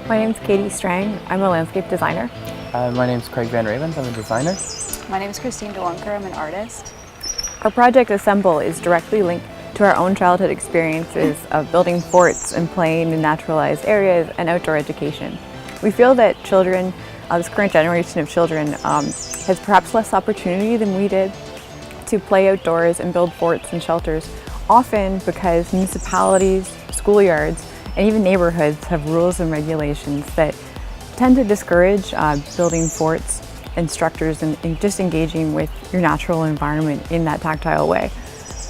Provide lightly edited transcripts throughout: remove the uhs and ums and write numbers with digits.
My name's Katie Strang. I'm a landscape designer. My name's Craig Van Ravens. I'm a designer. My name is Christine DeWonker. I'm an artist. Our project Assemble is directly linked to our own childhood experiences of building forts and playing in naturalized areas and outdoor education. We feel that children, this current generation of children, has perhaps less opportunity than we did to play outdoors and build forts and shelters, often because municipalities, schoolyards, and even neighborhoods have rules and regulations that tend to discourage building forts and structures and just engaging with your natural environment in that tactile way.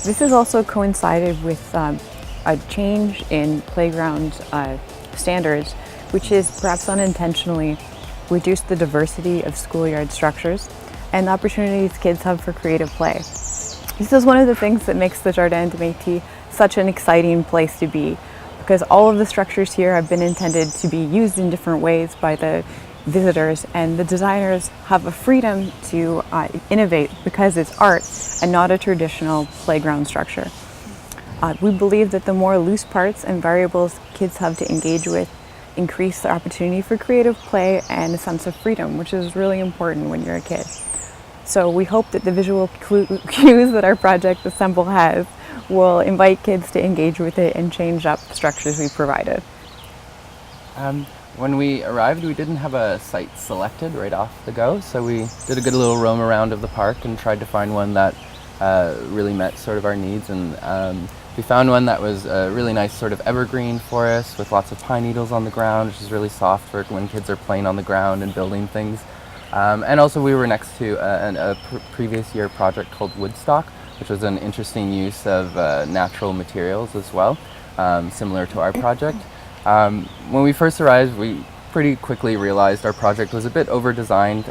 This has also coincided with a change in playground standards, which has perhaps unintentionally reduced the diversity of schoolyard structures and the opportunities kids have for creative play. This is one of the things that makes the Jardins de Métis such an exciting place to be, because all of the structures here have been intended to be used in different ways by the visitors, and the designers have a freedom to innovate because it's art and not a traditional playground structure. We believe that the more loose parts and variables kids have to engage with increase the opportunity for creative play and a sense of freedom, which is really important when you're a kid. So we hope that the visual cues that our project Assemble has will invite kids to engage with it and change up the structures we provided. When we arrived, we didn't have a site selected right off the go, so we did a good little roam around of the park and tried to find one that really met sort of our needs. And we found one that was a really nice sort of evergreen forest with lots of pine needles on the ground, which is really soft for when kids are playing on the ground and building things. And also we were next to a previous year project called Woodstock, which was an interesting use of natural materials as well, similar to our project. When we first arrived, we pretty quickly realized our project was a bit over-designed.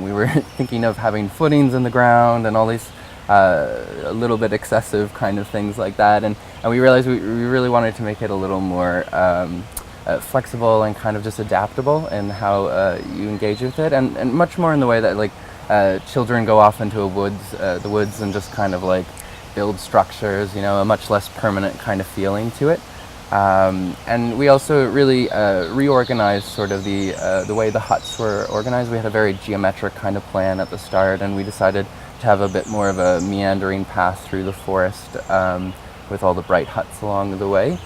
We were thinking of having footings in the ground and all these a little bit excessive kind of things like that, and we realized we really wanted to make it a little more flexible and kind of just adaptable in how you engage with it, and much more in the way that like children go off into the woods and just kind of like build structures, you know, a much less permanent kind of feeling to it. And we also really reorganized sort of the way the huts were organized. We had a very geometric kind of plan at the start, and we decided to have a bit more of a meandering path through the forest with all the bright huts along the way.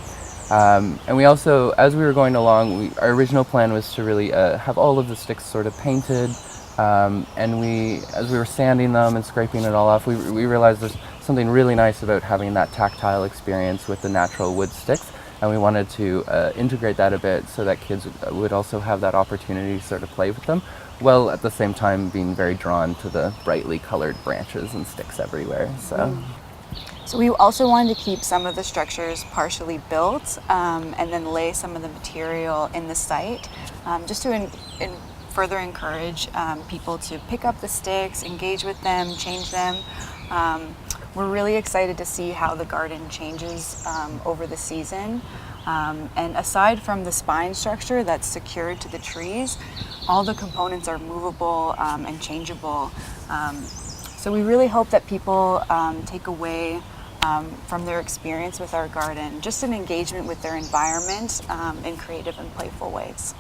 And we also, as we were going along, our original plan was to really have all of the sticks sort of painted, and as we were sanding them and scraping it all off, we realized there's something really nice about having that tactile experience with the natural wood sticks, and we wanted to integrate that a bit so that kids would also have that opportunity to sort of play with them, while at the same time being very drawn to the brightly colored branches and sticks everywhere. So we also wanted to keep some of the structures partially built and then lay some of the material in the site, just to further encourage people to pick up the sticks, engage with them, change them. We're really excited to see how the garden changes over the season. And aside from the spine structure that's secured to the trees, all the components are movable and changeable. So we really hope that people take away from their experience with our garden just an engagement with their environment in creative and playful ways.